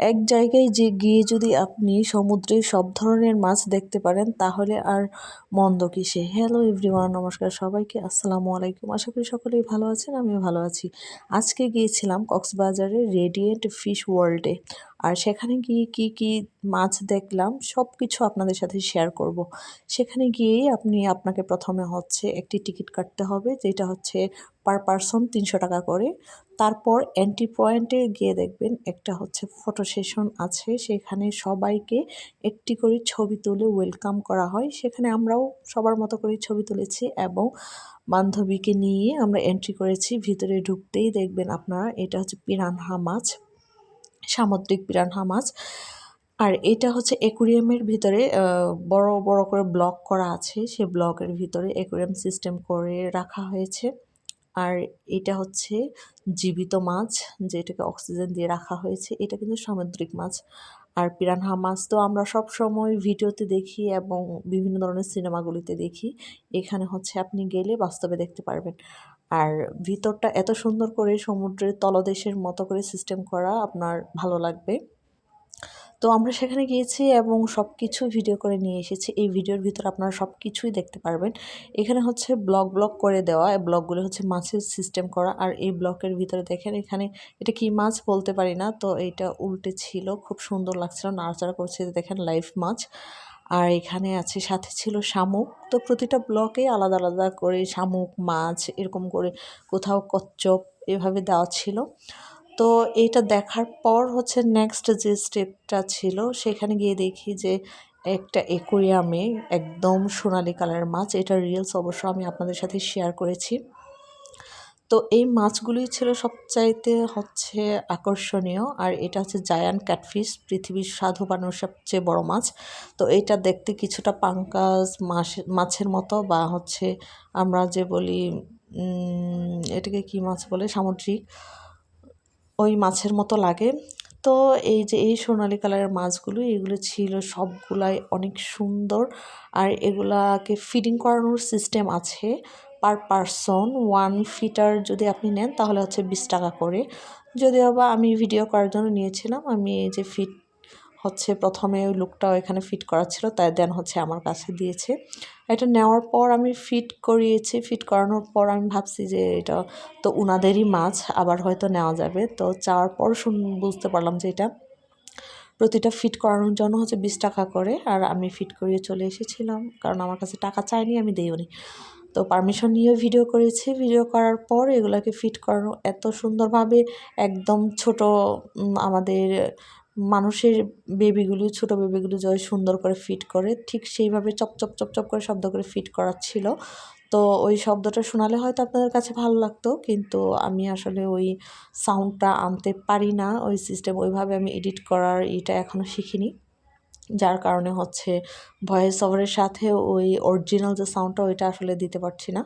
এক জায়গায় গিয়ে যদি আপনি সমুদ্রের সব ধরনের মাছ দেখতে পারেন তাহলে আর মন্দ কিসে। হ্যালো এভরিওয়ান, নমস্কার সবাইকে, আসসালামু আলাইকুম। আশা করি সকলেই ভালো আছেন, আমিও ভালো আছি। আজকে গিয়েছিলাম কক্সবাজারের রেডিয়েন্ট ফিশ ওয়ার্ল্ডে। আর সেখানে গিয়ে কি কি মাছ দেখলাম সব কিছু আপনাদের সাথে শেয়ার করব। সেখানে গিয়েই আপনাকে প্রথমে হচ্ছে একটি টিকিট কাটতে হবে, যেটা হচ্ছে পার পারসন 300 টাকা করে। তারপর এন্ট্রি পয়েন্টে গিয়ে দেখবেন একটা হচ্ছে ফটো সেশন আছে, সেখানে সবাইকে একটি করে ছবি তুলে ওয়েলকাম করা হয়। সেখানে আমরাও সবার মতো করে ছবি তুলেছি এবং বান্ধবীকে নিয়ে আমরা এন্ট্রি করেছি। ভিতরে ঢুকতেই দেখবেন আপনারা, এটা হচ্ছে পিরানহা মাছ, সামুদ্রিক পিরানহা মাছ। আর এটা হচ্ছে অ্যাকুরিয়ামের ভিতরে বড় বড় করে ব্লক করা আছে, সে ব্লকের ভিতরে অ্যাকুরিয়াম সিস্টেম করে রাখা হয়েছে। আর এটা হচ্ছে জীবিত মাছ, যেটাকে অক্সিজেন দিয়ে রাখা হয়েছে। এটা কিন্তু সামুদ্রিক মাছ। আর পিরানহা মাছ তো আমরা সব সময় ভিডিওতে দেখি এবং বিভিন্ন ধরনের সিনেমাগুলিতে দেখি। এখানে হচ্ছে আপনি গেলে বাস্তবে দেখতে পারবেন। আর ভিতরটা এত সুন্দর করে সমুদ্রের তলদেশের মতো করে সিস্টেম করা, আপনার ভালো লাগবে। তো আমরা সেখানে গিয়েছি এবং সব কিছু ভিডিও করে নিয়ে এসেছি। এই ভিডিওর ভিতরে আপনারা সব কিছুই দেখতে পারবেন। এখানে হচ্ছে ব্লক করে দেওয়া, এই ব্লকগুলো হচ্ছে মাছের সিস্টেম করা। আর এই ব্লকের ভিতরে দেখেন, এখানে এটা কি মাছ বলতে পারি না, তো এটা উল্টে ছিল, খুব সুন্দর লাগছিল, নাড়াচাড়া করছে, দেখেন লাইভ মাছ। আর এখানে আছে, সাথে ছিল শামুক। তো প্রতিটা ব্লকে আলাদা আলাদা করে শামুক মাছ এরকম করে, কোথাও কচ্ছপ এভাবে দেওয়া ছিল। তো এইটা দেখার পর হচ্ছে নেক্সট যে স্টেপটা ছিল, সেখানে গিয়ে দেখি যে একটা অ্যাকুরিয়ামে একদম সোনালি কালারের মাছ। এটা রিলস অবশ্য আমি আপনাদের সাথে শেয়ার করেছি। তো এই মাছগুলোই ছিল সবচাইতে হচ্ছে আকর্ষণীয়। আর এটা হচ্ছে জায়ান্ট ক্যাটফিশ, পৃথিবীর স্বাদু পানির সবচেয়ে বড় মাছ। তো এটা দেখতে কিছুটা পাঙ্কাস মাছের মতো, বা হচ্ছে আমরা যে বলি এটাকে কি মাছ বলে, সামুদ্রিক ওই মাছের মতো লাগে। তো এই যে এই সোনালি কালারের মাছগুলো, এগুলো ছিল সবগুলাই অনেক সুন্দর। আর এগুলাকে ফিডিং করানোর সিস্টেম আছে। পার পারসন 1 ফিটার যদি আপনি নেন তাহলে হচ্ছে 20 টাকা করে। যদিও বা আমি ভিডিও করার জন্য নিয়েছিলাম, আমি এই যে ফিট হচ্ছে প্রথমে ওই লুকটাও এখানে ফিট করা ছিল, তাই দেন হচ্ছে আমার কাছে দিয়েছে। এটা নেওয়ার পর আমি ফিট করিয়েছি। ফিট করানোর পর আমি ভাবছি যে এটা তো উনাদেরই মাছ, আবার হয়তো নেওয়া যাবে। তো চাওয়ার পর বুঝতে পারলাম যে এটা প্রতিটা ফিট করানোর জন্য হচ্ছে 20 টাকা করে। আর আমি ফিট করিয়ে চলে এসেছিলাম, কারণ আমার কাছে টাকা চাইনি, আমি দিইওনি। তো পারমিশন নিয়ে ভিডিও করেছি। ভিডিও করার পর এগুলাকে ফিট করানো এত সুন্দরভাবে, একদম ছোট আমাদের মানুষের বেবিগুলো, ছোট বেবিগুলো যে সুন্দর করে ফিট করে, ঠিক সেইভাবে চপচপ চপচপ করে শব্দ করে ফিট করাচ্ছিল। তো ওই শব্দটা শোনালে হয়তো আপনাদের কাছে ভালো লাগতো, কিন্তু আমি আসলে ওই সাউন্ডটা আনতে পারি না। ওই সিস্টেম ওইভাবে আমি এডিট করার এটা এখনও শিখিনি, যার কারণে হচ্ছে ভয়েস ওভারের সাথে ওই অরিজিনাল যে সাউন্ডটা ওইটা আসলে দিতে পারছি না।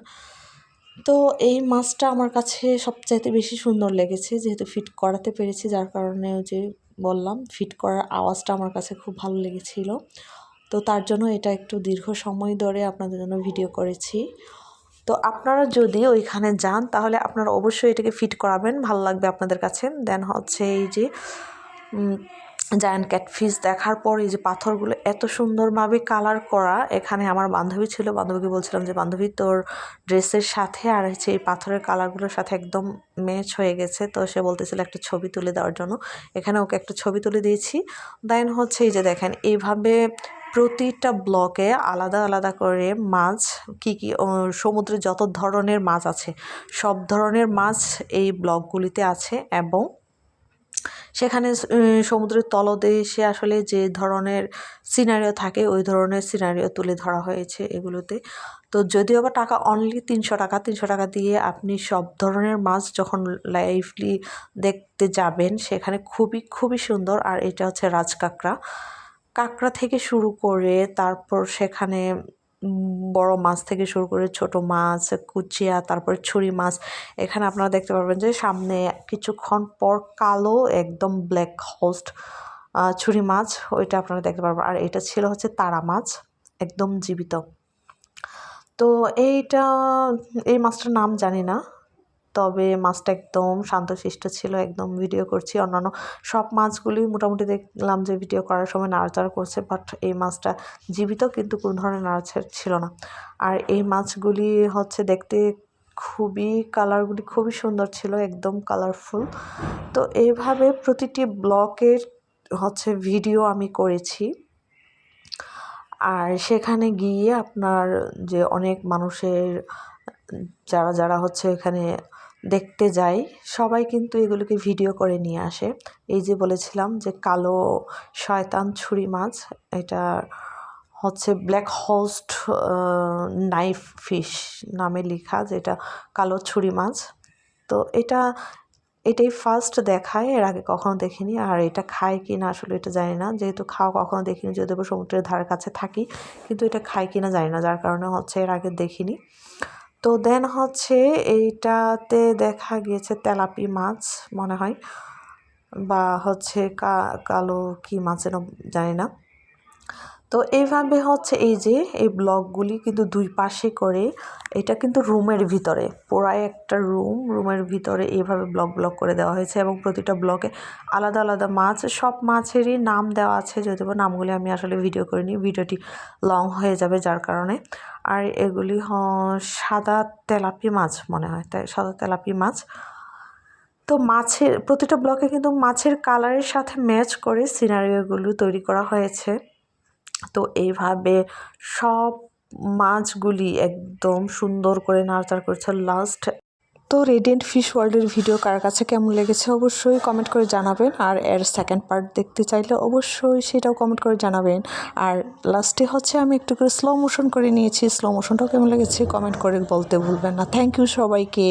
তো এই মাছটা আমার কাছে সবচাইতে বেশি সুন্দর লেগেছে, যেহেতু ফিট করাতে পেরেছি, যার কারণে যে বললাম ফিট করার আওয়াজটা আমার কাছে খুব ভালো লেগেছিল। তো তার জন্য এটা একটু দীর্ঘ সময় ধরে আপনাদের জন্য ভিডিও করেছি। তো আপনারা যদি ওইখানে যান তাহলে আপনারা অবশ্যই এটাকে ফিট করাবেন, ভালো লাগবে আপনাদের কাছে। দেন হচ্ছে এই যে জায়ান্ট ক্যাটফিশ দেখার পর এই যে পাথরগুলো এত সুন্দরভাবে কালার করা। এখানে আমার বান্ধবী ছিল, বান্ধবীকে বলছিলাম যে বান্ধবী তোর ড্রেসের সাথে আর হচ্ছে এই পাথরের কালারগুলোর সাথে একদম ম্যাচ হয়ে গেছে। তো সে বলতেছিল একটা ছবি তুলে দেওয়ার জন্য, এখানে ওকে একটা ছবি তুলে দিয়েছি। দেন হচ্ছে এই যে দেখেন, এইভাবে প্রতিটা ব্লকে আলাদা আলাদা করে মাছ, কি সমুদ্রে যত ধরনের মাছ আছে সব ধরনের মাছ এই ব্লকগুলিতে আছে। এবং সেখানে সমুদ্রের তলদেশে আসলে যে ধরনের সিনারিও থাকে ওই ধরনের সিনারিও তুলে ধরা হয়েছে এগুলোতে। তো যদিও বা টাকা অনলি 300 টাকা দিয়ে আপনি সব ধরনের মাছ যখন লাইভলি দেখতে যাবেন, সেখানে খুবই খুবই সুন্দর। আর এটা হচ্ছে রাজকাঁকড়া, কাঁকড়া থেকে শুরু করে তারপর সেখানে বড় মাছ থেকে শুরু করে ছোট মাছ, কুচিয়া, তারপরে ছুরি মাছ। এখানে আপনারা দেখতে পারবেন যে সামনে কিছুক্ষণ পর কালো একদম ব্ল্যাক হোস্ট ছুরি মাছ, ওইটা আপনারা দেখতে পারবেন। আর এটা ছিল হচ্ছে তারা মাছ, একদম জীবিত। তো এই মাছটার নাম জানি না, তবে মাছটা একদম শান্তশিষ্ট ছিল, একদম ভিডিও করছি। অন্যান্য সব মাছগুলি মোটামুটি দেখলাম যে ভিডিও করার সময় নাড়াচাড়া করছে, বাট এই মাছটা জীবিত, কিন্তু কোনো ধরনের নাড়াচাড়া ছিল না। আর এই মাছগুলি হচ্ছে দেখতে কালারগুলি খুবই সুন্দর ছিল, একদম কালারফুল। তো এইভাবে প্রতিটি ব্লকের হচ্ছে ভিডিও আমি করেছি। আর সেখানে গিয়ে আপনার যে অনেক মানুষের যারা হচ্ছে এখানে দেখতে যায়, সবাই কিন্তু এগুলোকে ভিডিও করে নিয়ে আসে। এই যে বলেছিলাম যে কালো শয়তান ছুরি মাছ, এটা হচ্ছে ব্ল্যাক হোস্ট নাইফ ফিশ নামে লেখা, যেটা কালো ছুরি মাছ। তো এটাই ফার্স্ট দেখায়, এর আগে কখনো দেখিনি। আর এটা খায় কি না আসলে এটা জানি না, যেহেতু খাওয়া কখনো দেখিনি, যদিও সমুদ্রের ধারে কাছে থাকি, কিন্তু এটা খায় কি না জানি না, যার কারণে হচ্ছে এর আগে দেখিনি। তো দেন হচ্ছে এইটাতে দেখা গিয়েছে তেলাপি মাছ মনে হয়, বা হচ্ছে কালো কি মাছ যেন জানি না। তো এইভাবে হচ্ছে এই যে এই ব্লকগুলি কিন্তু দুই পাশে করে, এটা কিন্তু রুমের ভিতরে, পুরাই একটা রুমের ভিতরে এইভাবে ব্লক করে দেওয়া হয়েছে, এবং প্রতিটা ব্লকে আলাদা আলাদা মাছ, সব মাছেরই নাম দেওয়া আছে, যদিও নামগুলি আমি আসলে ভিডিও করিনি, ভিডিওটি লং হয়ে যাবে যার কারণে। আর এগুলি সাদা তেলাপি মাছ মনে হয়, তাই সাদা তেলাপি মাছ। তো মাছের প্রতিটা ব্লকে কিন্তু মাছের কালারের সাথে ম্যাচ করে সিনারিওগুলো তৈরি করা হয়েছে। তো এইভাবে সব মাছগুলি একদম সুন্দর করে নাড়াচাড়া করছে লাস্ট। তো রেডিয়েন্ট ফিশ ওয়ার্ল্ডের ভিডিও কার কাছে কেমন লেগেছে অবশ্যই কমেন্ট করে জানাবেন, আর এর সেকেন্ড পার্ট দেখতে চাইলে অবশ্যই সেটাও কমেন্ট করে জানাবেন। আর লাস্টে হচ্ছে আমি একটু করে স্লো মোশন করে নিয়েছি, স্লো মোশনটাও কেমন লেগেছে কমেন্ট করে বলতে ভুলবেন না। থ্যাংক ইউ সবাইকে।